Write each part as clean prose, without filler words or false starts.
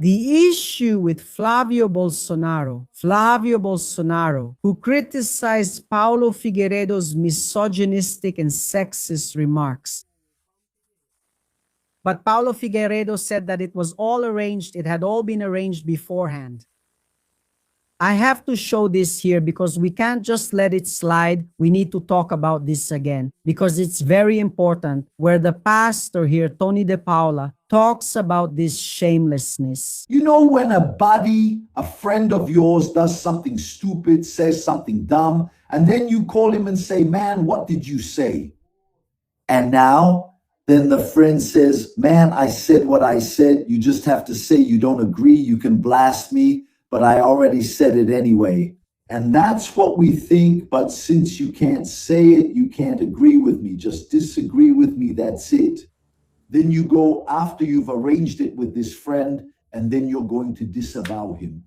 The issue with Flavio Bolsonaro, who criticized Paulo Figueiredo's misogynistic and sexist remarks. But Paulo Figueiredo said that it was all arranged, it had all been arranged beforehand. I have to show this here because we can't just let it slide. We need to talk about this again because it's very important where the pastor here, Tony De Paula, talks about this shamelessness. You know when a buddy, a friend of yours does something stupid, says something dumb, and then you call him and say, man, what did you say? And now, then the friend says, man, I said what I said. You just have to say you don't agree. You can blast me, but I already said it anyway. And that's what we think. But since you can't say it, you can't agree with me. Just disagree with me. That's it. Then you go after you've arranged it with this friend, and then you're going to disavow him.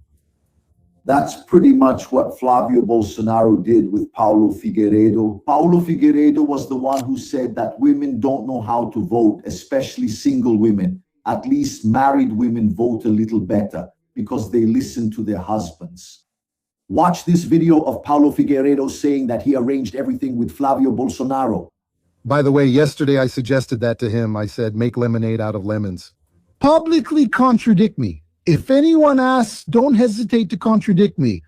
That's pretty much what Flavio Bolsonaro did with Paulo Figueiredo. Paulo Figueiredo was the one who said that women don't know how to vote, especially single women. At least married women vote a little better because they listen to their husbands. Watch this video of Paulo Figueiredo saying that he arranged everything with Flavio Bolsonaro. By the way, yesterday I suggested that to him. I said, make lemonade out of lemons. Publicly contradict me. If anyone asks, don't hesitate to contradict me.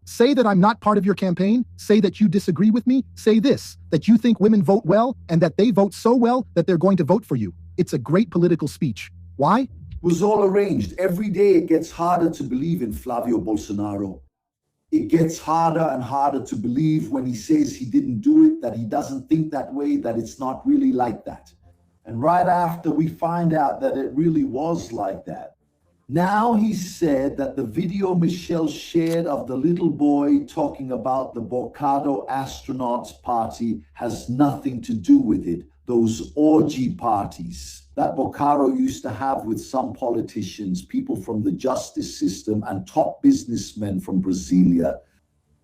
Say that I'm not part of your campaign. Say that you disagree with me. Say this, that you think women vote well and that they vote so well that they're going to vote for you. It's a great political speech. Why? It was all arranged. Every day it gets harder to believe in Flavio Bolsonaro. It gets harder and harder to believe when he says he didn't do it, that he doesn't think that way, that it's not really like that. And right after we find out that it really was like that, now he said that the video Michelle shared of the little boy talking about the Bocado astronauts party has nothing to do with it. Those orgy parties that Bocado used to have with some politicians, people from the justice system and top businessmen from Brasilia.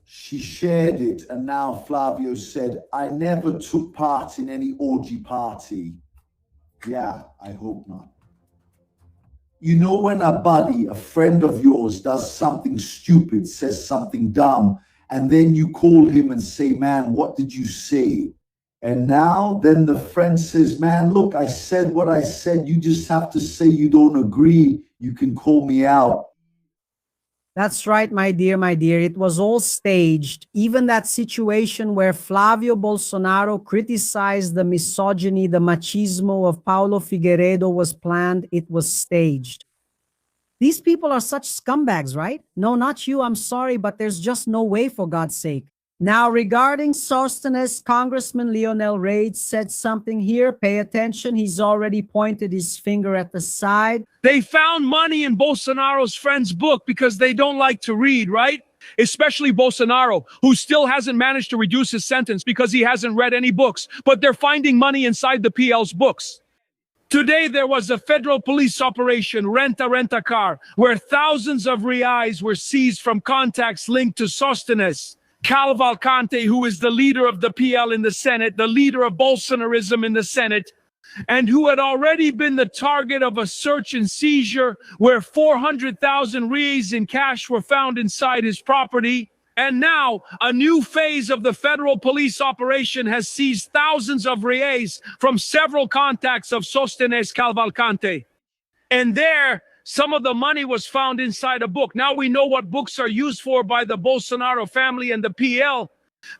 She shared it, and now Flavio said, I never took part in any orgy party. Yeah, I hope not. You know when a buddy, a friend of yours, does something stupid, says something dumb, and then you call him and say, man, what did you say? And now then the friend says, man, look, I said what I said. You just have to say you don't agree. You can call me out. That's right, my dear, my dear. It was all staged. Even that situation where Flavio Bolsonaro criticized the misogyny, the machismo of Paulo Figueiredo was planned. It was staged. These people are such scumbags, right? No, not you. I'm sorry, but there's just no way, for God's sake. Now, regarding Sosthenes, Congressman Leonel Reid said something here. Pay attention. He's already pointed his finger at the side. They found money in Bolsonaro's friend's book because they don't like to read, right? Especially Bolsonaro, who still hasn't managed to reduce his sentence because he hasn't read any books. But they're finding money inside the PL's books. Today, there was a federal police operation, Rent a Car, where thousands of reais were seized from contacts linked to Sosthenes Cavalcante, who is the leader of the PL in the Senate, the leader of Bolsonarism in the Senate, and who had already been the target of a search and seizure where 400,000 reais in cash were found inside his property. And now a new phase of the federal police operation has seized thousands of reais from several contacts of Sosthenes Cavalcante. And there, some of the money was found inside a book. Now we know what books are used for by the Bolsonaro family and the PL.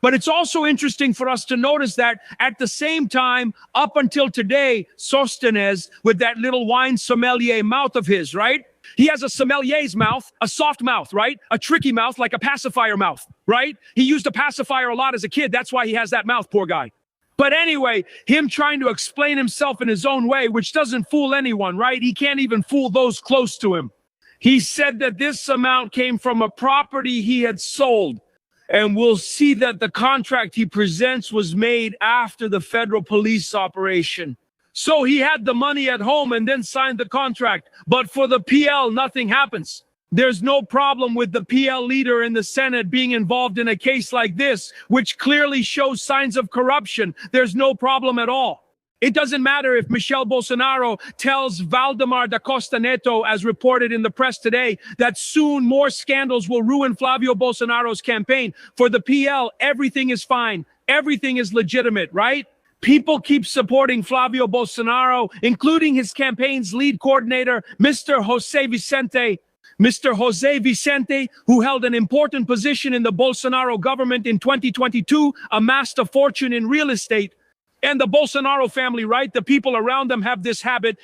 But it's also interesting for us to notice that at the same time, up until today, Sosthenes, with that little wine sommelier mouth of his, right? He has a sommelier's mouth, a soft mouth, right? A tricky mouth, like a pacifier mouth, right? He used a pacifier a lot as a kid. That's why he has that mouth, poor guy. But anyway, him trying to explain himself in his own way, which doesn't fool anyone, right? He can't even fool those close to him. He said that this amount came from a property he had sold. And we'll see that the contract he presents was made after the federal police operation. So he had the money at home and then signed the contract. But for the PL, nothing happens. There's no problem with the PL leader in the Senate being involved in a case like this, which clearly shows signs of corruption. There's no problem at all. It doesn't matter if Michelle Bolsonaro tells Valdemar da Costa Neto, as reported in the press today, that soon more scandals will ruin Flavio Bolsonaro's campaign. For the PL, everything is fine. Everything is legitimate, right? People keep supporting Flavio Bolsonaro, including his campaign's lead coordinator, Mr. Jose Vicente. Mr. Jose Vicente, who held an important position in the Bolsonaro government in 2022, amassed a fortune in real estate. And the Bolsonaro family, right? The people around them have this habit,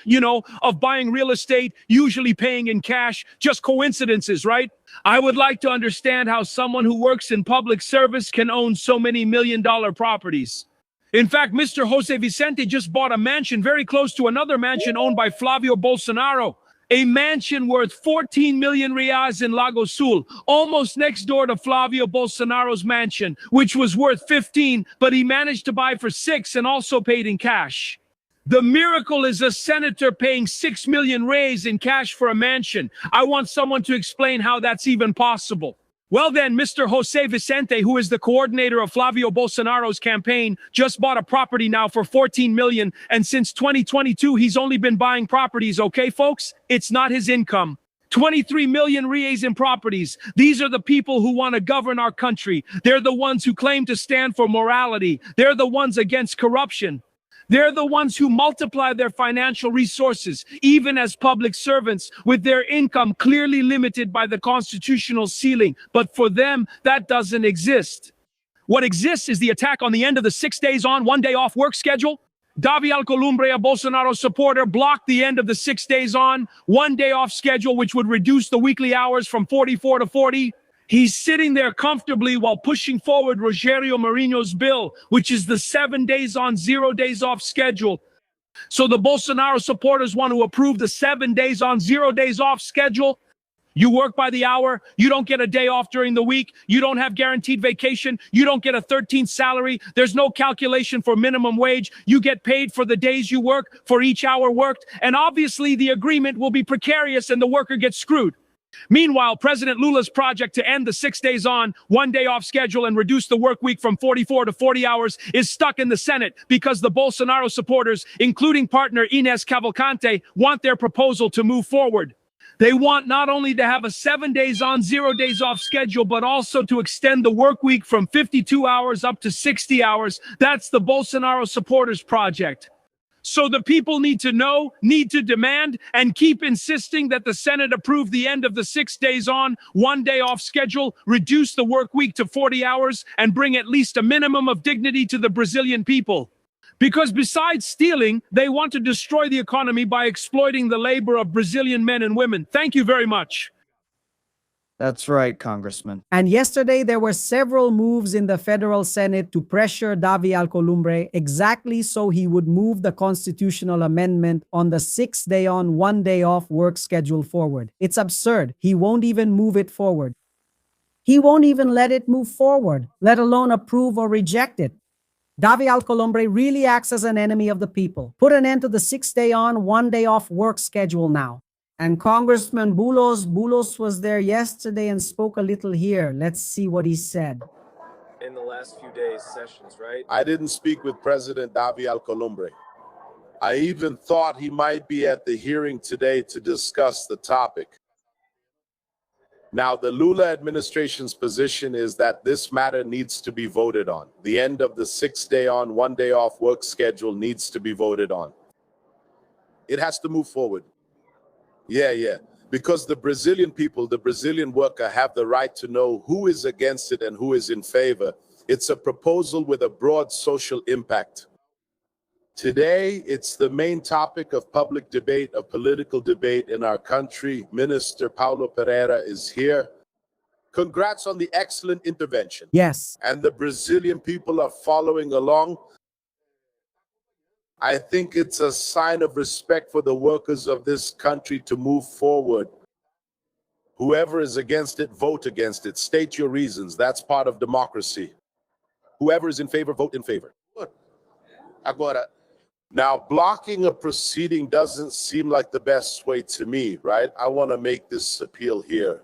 of buying real estate, usually paying in cash. Just coincidences, right? I would like to understand how someone who works in public service can own so many million-dollar properties. In fact, Mr. Jose Vicente just bought a mansion very close to another mansion owned by Flavio Bolsonaro. A mansion worth 14 million reais in Lago Sul, almost next door to Flavio Bolsonaro's mansion, which was worth 15, but he managed to buy for 6 and also paid in cash. The miracle is a senator paying 6 million reais in cash for a mansion. I want someone to explain how that's even possible. Well then, Mr. Jose Vicente, who is the coordinator of Flavio Bolsonaro's campaign, just bought a property now for 14 million, and since 2022, he's only been buying properties, okay, folks? It's not his income. 23 million reais in properties. These are the people who want to govern our country. They're the ones who claim to stand for morality. They're the ones against corruption. They're the ones who multiply their financial resources, even as public servants, with their income clearly limited by the constitutional ceiling. But for them, that doesn't exist. What exists is the attack on the end of the 6 days on, 1 day off work schedule. Davi Alcolumbre, a Bolsonaro supporter, blocked the end of the 6 days on, 1 day off schedule, which would reduce the weekly hours from 44 to 40. He's sitting there comfortably while pushing forward Rogério Marinho's bill, which is the 7 days on, 0 days off schedule. So the Bolsonaro supporters want to approve the 7 days on, 0 days off schedule. You work by the hour. You don't get a day off during the week. You don't have guaranteed vacation. You don't get a 13th salary. There's no calculation for minimum wage. You get paid for the days you work, for each hour worked. And obviously the agreement will be precarious and the worker gets screwed. Meanwhile, President Lula's project to end the 6 days on, 1 day off schedule and reduce the work week from 44 to 40 hours is stuck in the Senate because the Bolsonaro supporters, including partner Inés Cavalcante, want their proposal to move forward. They want not only to have a 7 days on, 0 days off schedule, but also to extend the work week from 52 hours up to 60 hours. That's the Bolsonaro supporters project. So the people need to know, need to demand, and keep insisting that the Senate approve the end of the 6 days on, 1 day off schedule, reduce the work week to 40 hours, and bring at least a minimum of dignity to the Brazilian people. Because besides stealing, they want to destroy the economy by exploiting the labor of Brazilian men and women. Thank you very much. That's right, Congressman. And yesterday, there were several moves in the federal Senate to pressure Davi Alcolumbre exactly so he would move the constitutional amendment on the 6 day on, 1 day off work schedule forward. It's absurd. He won't even move it forward. He won't even let it move forward, let alone approve or reject it. Davi Alcolumbre really acts as an enemy of the people. Put an end to the 6 day on, 1 day off work schedule now. And Congressman Bulos was there yesterday and spoke a little here. Let's see what he said. In the last few days, sessions, right? I didn't speak with President Davi Alcolumbre. I even thought he might be at the hearing today to discuss the topic. Now, the Lula administration's position is that this matter needs to be voted on. The end of the 6 day on, 1 day off work schedule needs to be voted on. It has to move forward. Yeah. Because the Brazilian people, the Brazilian worker have the right to know who is against it and who is in favor. It's a proposal with a broad social impact. Today, it's the main topic of public debate, of political debate in our country. Minister Paulo Pereira is here. Congrats on the excellent intervention. Yes. And the Brazilian people are following along. I think it's a sign of respect for the workers of this country to move forward. Whoever is against it, vote against it. State your reasons. That's part of democracy. Whoever is in favor, vote in favor. Agora. Now, blocking a proceeding doesn't seem like the best way to me, right? I want to make this appeal here.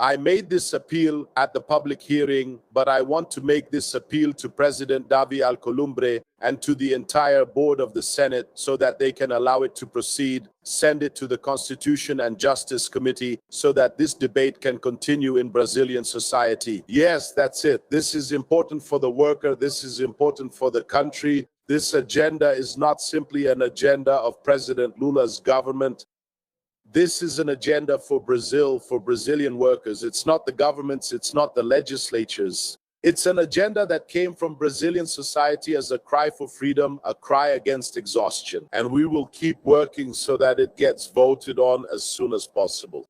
I made this appeal at the public hearing, but I want to make this appeal to President Davi Alcolumbre and to the entire board of the Senate so that they can allow it to proceed, send it to the Constitution and Justice Committee so that this debate can continue in Brazilian society. Yes, that's it. This is important for the worker. This is important for the country. This agenda is not simply an agenda of President Lula's government. This is an agenda for Brazil, for Brazilian workers. It's not the governments, it's not the legislatures. It's an agenda that came from Brazilian society as a cry for freedom, a cry against exhaustion. And we will keep working so that it gets voted on as soon as possible.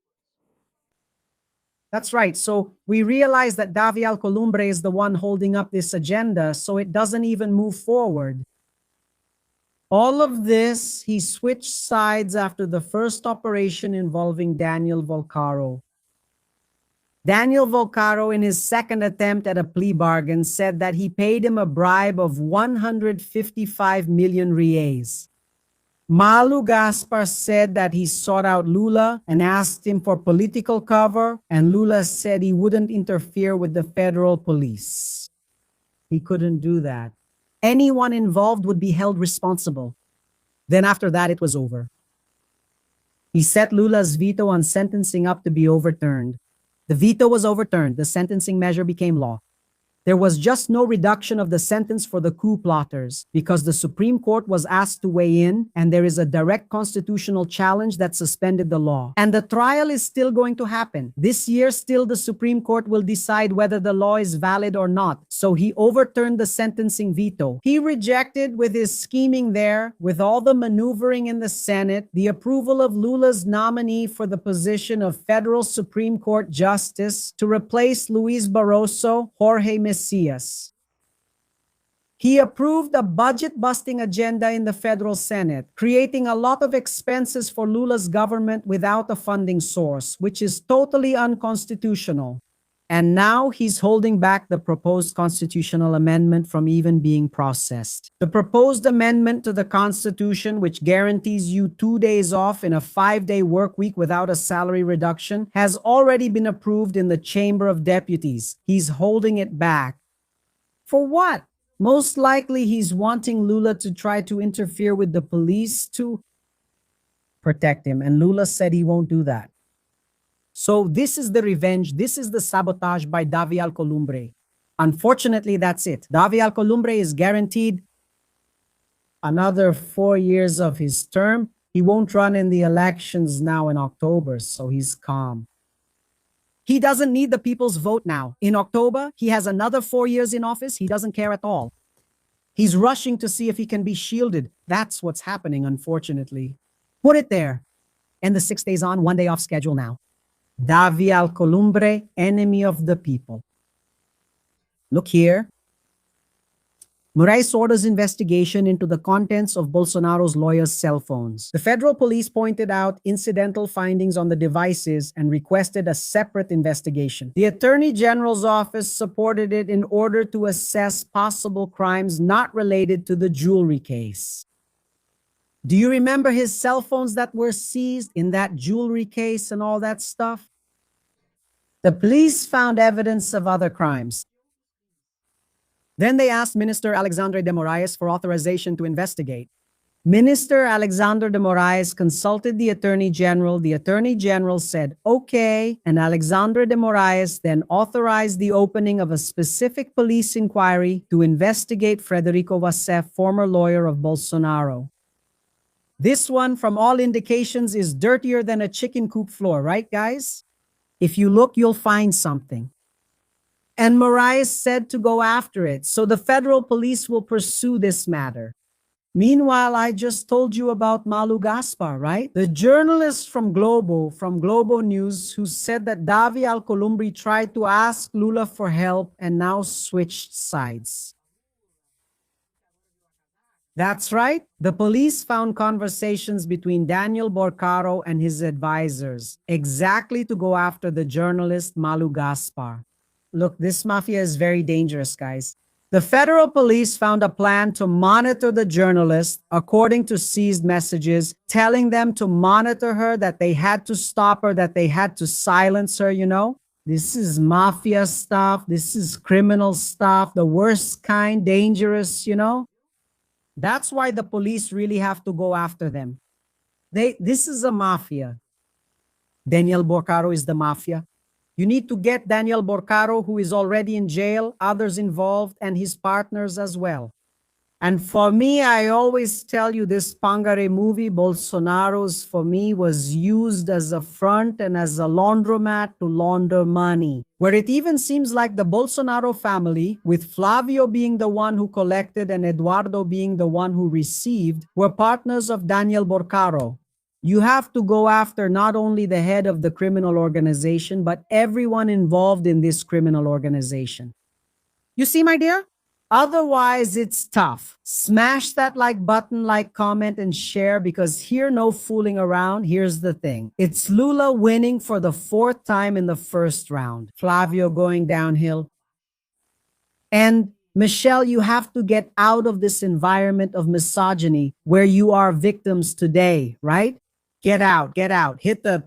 That's right. So we realize that Davi Alcolumbre is the one holding up this agenda, so it doesn't even move forward. All of this, he switched sides after the first operation involving Daniel Volcaro. Daniel Volcaro, in his second attempt at a plea bargain, said that he paid him a bribe of 155 million reais. Malu Gaspar said that he sought out Lula and asked him for political cover, and Lula said he wouldn't interfere with the federal police. He couldn't do that. Anyone involved would be held responsible. Then after that, it was over. He set Lula's veto on sentencing up to be overturned. The veto was overturned. The sentencing measure became law. There was just no reduction of the sentence for the coup plotters because the Supreme Court was asked to weigh in, and there is a direct constitutional challenge that suspended the law. And the trial is still going to happen. This year, still the Supreme Court will decide whether the law is valid or not. So he overturned the sentencing veto. He rejected, with his scheming there, with all the maneuvering in the Senate, the approval of Lula's nominee for the position of federal Supreme Court Justice to replace Luiz Barroso, Jorge Messias. He approved a budget-busting agenda in the federal Senate, creating a lot of expenses for Lula's government without a funding source, which is totally unconstitutional. And now he's holding back the proposed constitutional amendment from even being processed. The proposed amendment to the Constitution, which guarantees you 2 days off in a 5-day work week without a salary reduction, has already been approved in the Chamber of Deputies. He's holding it back. For what? Most likely he's wanting Lula to try to interfere with the police to protect him, and Lula said he won't do that. So this is the revenge, this is the sabotage by Davi Alcolumbre. Unfortunately, that's it. Davi Alcolumbre is guaranteed another 4 years of his term. He won't run in the elections now in October, so he's calm. He doesn't need the people's vote now. In October, he has another 4 years in office. He doesn't care at all. He's rushing to see if he can be shielded. That's what's happening, unfortunately. Put it there. And the 6 days on, 1 day off schedule now. Davi Alcolumbre, enemy of the people. Look here. Moraes orders investigation into the contents of Bolsonaro's lawyers' cell phones. The federal police pointed out incidental findings on the devices and requested a separate investigation. The Attorney General's office supported it in order to assess possible crimes not related to the jewelry case. Do you remember his cell phones that were seized in that jewelry case and all that stuff? The police found evidence of other crimes. Then they asked Minister Alexandre de Moraes for authorization to investigate. Minister Alexandre de Moraes consulted the Attorney General. The Attorney General said, okay, and Alexandre de Moraes then authorized the opening of a specific police inquiry to investigate Frederico Wassef, former lawyer of Bolsonaro. This one, from all indications, is dirtier than a chicken coop floor, right, guys? If you look, you'll find something. And Moraes said to go after it, so the federal police will pursue this matter. Meanwhile, I just told you about Malu Gaspar, right? The journalist from Globo News, who said that Davi Alcolumbre tried to ask Lula for help and now switched sides. That's right. The police found conversations between Daniel Borcaro and his advisors, exactly to go after the journalist Malu Gaspar. Look, this mafia is very dangerous, guys. The federal police found a plan to monitor the journalist, according to seized messages, telling them to monitor her, that they had to stop her, that they had to silence her, you know? This is mafia stuff. This is criminal stuff, the worst kind, dangerous, you know? That's why the police really have to go after them. This is a mafia. Daniel Borcaro is the mafia. You need to get Daniel Borcaro, who is already in jail, others involved, and his partners as well. And for me, I always tell you this Pangare movie, Bolsonaro's, for me, was used as a front and as a laundromat to launder money. Where it even seems like the Bolsonaro family, with Flavio being the one who collected and Eduardo being the one who received, were partners of Daniel Borcaro. You have to go after not only the head of the criminal organization, but everyone involved in this criminal organization. You see, my dear? Otherwise, it's tough. Smash that like button, like, comment, and share, because here, no fooling around. Here's the thing. It's Lula winning for the 4th time in the first round. Flavio going downhill. And Michelle, you have to get out of this environment of misogyny where you are victims today, right? Get out, get out. Hit the